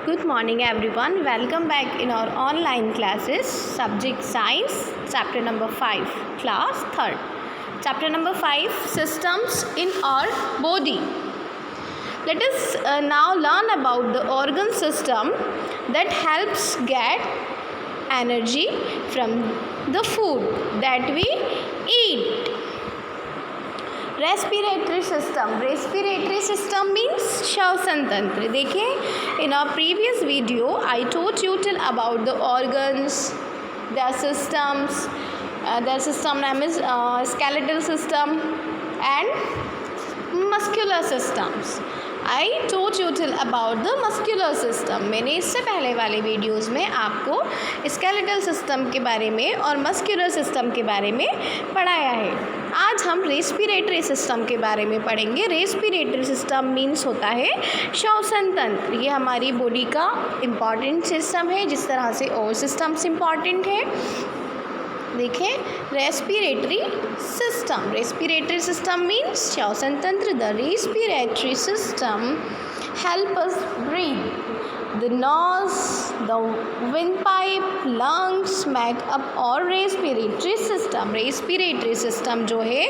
Good morning everyone. Welcome back in our online classes. Subject Science, chapter number 5, class 3rd. Chapter number 5, Systems in our body. Let us now learn about the organ system that helps get energy from the food that we eat. Respiratory system means श्वसन तंत्र. देखिए in our previous video I told you till about the organs, their systems, their system name is skeletal system and muscular systems. I told you till about the muscular system. मैंने इससे पहले वाले videos में आपको skeletal system के बारे में और मस्कुलर सिस्टम के बारे में पढ़ाया है. आज हम रेस्पिरेटरी सिस्टम के बारे में पढ़ेंगे. रेस्पिरेटरी सिस्टम मीन्स होता है श्वसन तंत्र. ये हमारी बॉडी का इम्पॉर्टेंट सिस्टम है, जिस तरह से और सिस्टम्स इम्पॉर्टेंट है. देखें रेस्पिरेटरी सिस्टम मीन्स श्वसन तंत्र. The respiratory system help us breathe. The nose, the windpipe, lungs make up our respiratory system. Respiratory system जो है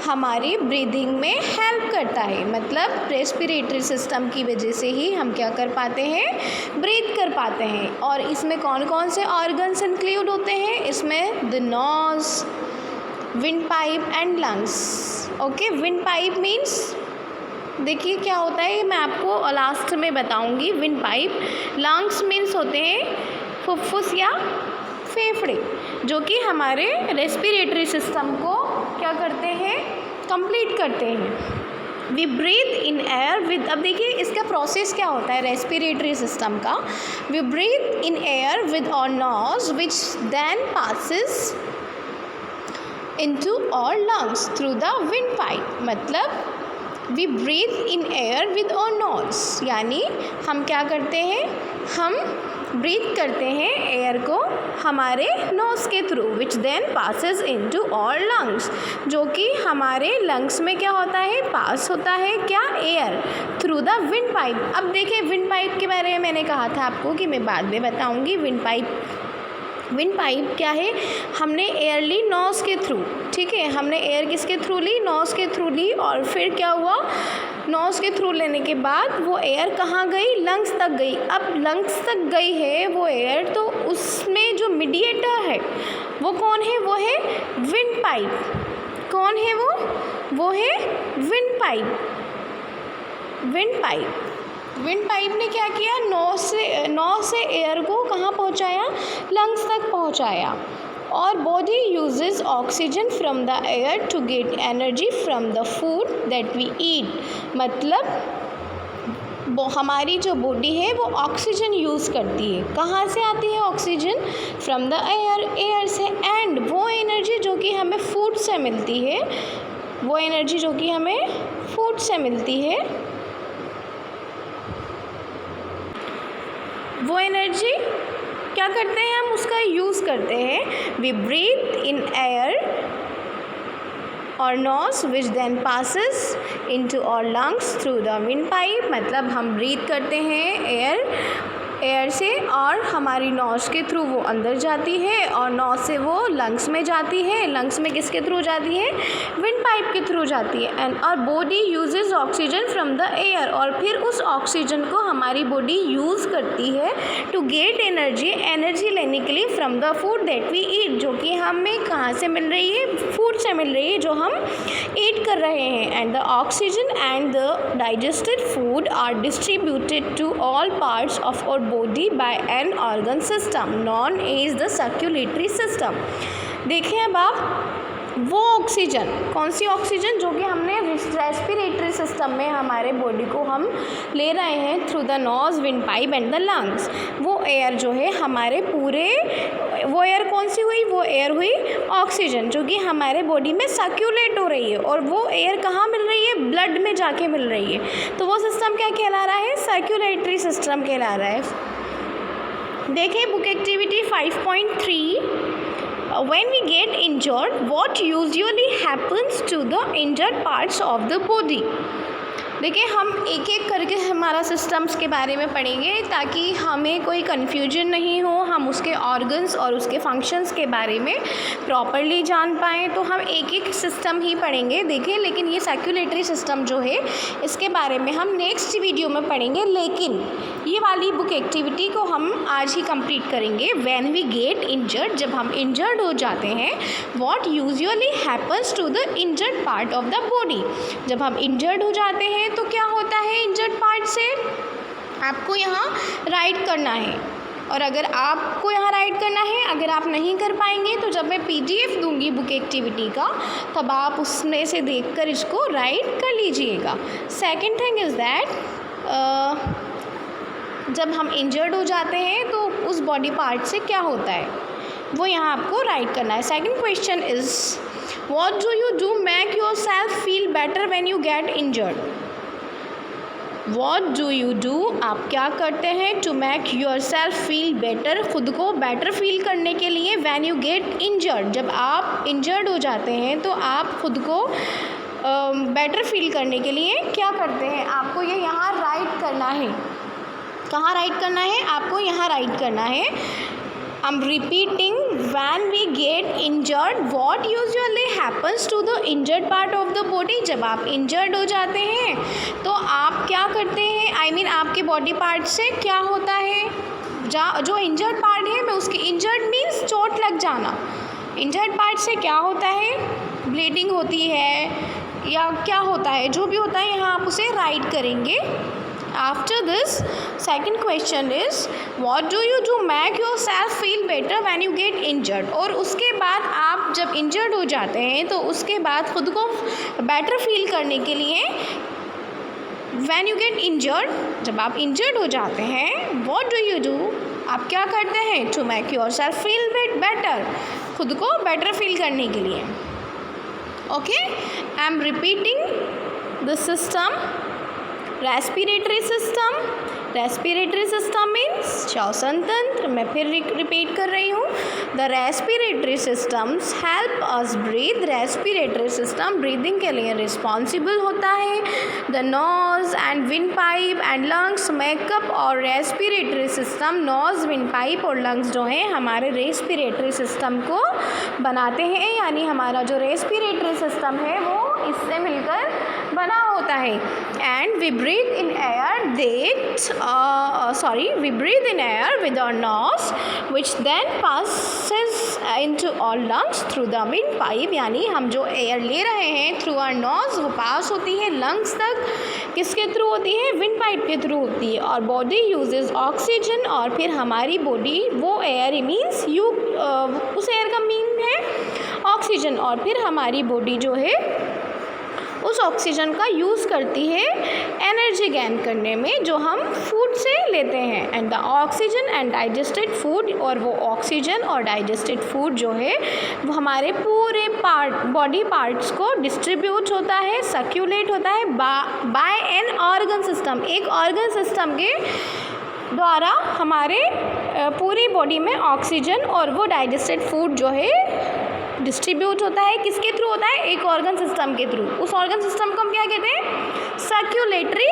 हमारी ब्रीदिंग में हेल्प करता है. मतलब रेस्पिरेटरी सिस्टम की वजह से ही हम क्या कर पाते हैं, ब्रीथ कर पाते हैं. और इसमें कौन कौन से ऑर्गन्स इंक्लूड होते हैं? इसमें the nose, windpipe and lungs. Okay, windpipe means देखिए क्या होता है, मैं आपको लास्ट में बताऊंगी. Wind pipe. लंग्स मीन्स होते हैं फुफ्फुस या फेफड़े, जो कि हमारे रेस्पिरेटरी सिस्टम को क्या करते हैं, कंप्लीट करते हैं. We breathe in air with. अब देखिए इसका प्रोसेस क्या होता है रेस्पिरेटरी सिस्टम का. We breathe in air with our nose which then passes into our lungs through the wind pipe. मतलब we breathe in air with our nose, यानी हम क्या करते हैं, हम ब्रीथ करते हैं एयर को हमारे नोज़ के through, which then passes into our lungs, जो कि हमारे लंग्स में क्या होता है, पास होता है क्या, air through the wind pipe. अब देखिए विंड पाइप के बारे में मैंने कहा था आपको कि मैं बाद में बताऊंगी. विंड पाइप क्या है, हमने एयर ली नोज़ के थ्रू. ठीक है, हमने एयर किसके थ्रू ली, नोज़ के थ्रू ली. और फिर क्या हुआ, नोज़ के थ्रू लेने के बाद वो एयर कहाँ गई, लंग्स तक गई. अब लंग्स तक गई है वो एयर, तो उसमें जो मीडिएटर है वो कौन है, वो है विंड पाइप. कौन है वो है विंड पाइप. विंड पाइप ने क्या किया, नोज़ से एयर को कहाँ पहुँचाया, लंग्स तक पहुँचाया. और body uses oxygen from the air to get energy from the food that we eat. मतलब हमारी जो बॉडी है वो ऑक्सीजन यूज़ करती है. कहाँ से आती है ऑक्सीजन, फ्रॉम द एयर से. एंड वो एनर्जी जो कि हमें फूड से मिलती है, वो एनर्जी क्या करते हैं, हम उसका यूज़ करते हैं. वी ब्रीथ इन एयर और nose which then passes into our lungs through the wind pipe. मतलब हम ब्रीथ करते हैं एयर से और हमारी नोज के थ्रू वो अंदर जाती है और नोज से वो लंग्स में जाती है. लंग्स में किसके थ्रू जाती है, विंड पाइप के थ्रू जाती है. एंड और body uses oxygen from the air. और फिर उस ऑक्सीजन को हमारी बॉडी यूज़ करती है टू गेट एनर्जी लेने के लिए from the food that we eat, जो कि हमें कहाँ से मिल रही है, फूड से मिल रही है जो हम ईट कर रहे हैं. And the oxygen and the digested food are distributed to all parts of our body by an organ system known as the circulatory system. देखें अब आप वो ऑक्सीजन, कौन सी ऑक्सीजन, जो कि हमने रेस्पिरेटरी सिस्टम में हमारे बॉडी को हम ले रहे हैं through the nose, wind pipe and the lungs. वो एयर जो है हमारे पूरे, वो एयर कौन सी हुई, वो एयर हुई ऑक्सीजन, जो कि हमारे बॉडी में सर्क्यूलेट हो रही है. और वो एयर कहाँ मिल रही है, ब्लड में जाके मिल रही है. तो वो सिस्टम क्या कहला रहा है, सर्क्यूलेटरी सिस्टम कहला रहा है. देखें book activity 5.3. When we get injured, what usually happens to the injured parts of the body? देखिए, हम एक एक करके हमारा सिस्टम्स के बारे में पढ़ेंगे ताकि हमें कोई कन्फ्यूजन नहीं हो, हम उसके ऑर्गन्स और उसके फंक्शंस के बारे में प्रॉपरली जान पाएँ। तो हम एक एक सिस्टम ही पढ़ेंगे। देखिए, लेकिन ये सर्कुलेटरी सिस्टम जो है इसके बारे में हम नेक्स्ट वीडियो में पढ़ेंगे, लेकिन ये वाली बुक एक्टिविटी को हम आज ही कंप्लीट करेंगे। व्हेन वी गेट इंजर्ड, जब हम इंजर्ड हो जाते हैं, what usually happens to the injured part of the body. जब हम इंजर्ड हो जाते हैं तो क्या होता है इंजर्ड पार्ट से, आपको यहाँ राइट करना है। और अगर आपको यहाँ राइट करना है, अगर आप नहीं कर पाएंगे तो जब मैं PDF दूंगी बुक एक्टिविटी का, तब आप उसमें से देखकर इसको राइट कर लीजिएगा। सेकंड थिंग इज़ दैट, जब हम इंजर्ड हो जाते हैं तो उस बॉडी पार्ट से क्या होता है वो यहाँ आपको राइट करना है। Second question is, what do you do make yourself feel better when you get injured. What do you do, आप क्या करते हैं, to make yourself feel better, खुद को बेटर फील करने के लिए, वैन यू गेट इंजर्ड, जब आप इंजर्ड हो जाते हैं तो आप खुद को बेटर फील करने के लिए क्या करते हैं। आपको ये यहाँ राइट करना है। कहाँ राइट करना है, आपको यहाँ राइट करना है। I'm repeating, when we get injured, what usually happens to the injured part of the body। जब आप injured हो जाते हैं तो आप क्या करते हैं, I mean आपके बॉडी पार्ट से क्या होता है, जो इंजर्ड पार्ट है, मैं उसके इंजर्ड मीन्स चोट लग जाना। इंजर्ड पार्ट से क्या होता है, ब्लीडिंग होती है या क्या होता है, जो भी होता है यहाँ आप उसे राइट करेंगे। After this, second question is, what do you do make yourself feel better when you get injured। और उसके बाद आप जब इंजर्ड हो जाते हैं तो उसके बाद खुद को बेटर फील करने के लिए, when you get injured, जब आप इंजर्ड हो जाते हैं, what do you do, आप क्या करते हैं, to make yourself feel better, खुद को बेटर फील करने के लिए। Okay, I am repeating the system। Respiratory system, respiratory system means श्वसन तंत्र। मैं फिर रिपीट कर रही हूँ, the respiratory systems help us breathe. Respiratory system breathing के लिए रिस्पॉन्सिबल होता है। The nose and wind pipe and lungs make up, और respiratory system, nose, wind pipe और लंग्स जो हैं हमारे रेस्पिरेटरी सिस्टम को बनाते हैं, यानी हमारा जो रेस्पिरेटरी सिस्टम है वो इससे मिलकर बना होता है। And we breathe in air we breathe in air with our nose which then passes into our lungs through the windpipe। यानी हम जो एयर ले रहे हैं थ्रू आवर नोज, वो पास होती है लंग्स तक, किसके थ्रू होती है, विंड पाइप के थ्रू होती है। और बॉडी यूजेस ऑक्सीजन, और फिर हमारी बॉडी वो एयर मीन्स उस एयर का मीन है ऑक्सीजन, और फिर हमारी बॉडी जो है उस ऑक्सीजन का यूज़ करती है एनर्जी गेन करने में, जो हम फूड से लेते हैं। And the oxygen and digested food, और वो ऑक्सीजन और डाइजेस्टेड फूड जो है वो हमारे पूरे बॉडी पार्ट्स को डिस्ट्रीब्यूट होता है, सर्क्यूलेट होता है बाय एन ऑर्गन सिस्टम। एक ऑर्गन सिस्टम के द्वारा हमारे पूरी बॉडी में ऑक्सीजन और वो डाइजेस्टेड फूड जो है डिस्ट्रीब्यूट होता है। किसके थ्रू होता है, एक ऑर्गन सिस्टम के थ्रू। उस ऑर्गन सिस्टम को हम क्या कहते हैं, सर्क्यूलेटरी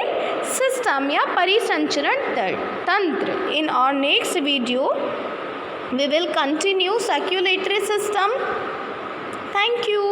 सिस्टम या परिसंचरण तंत्र। In our next video we will continue circulatory system. Thank you.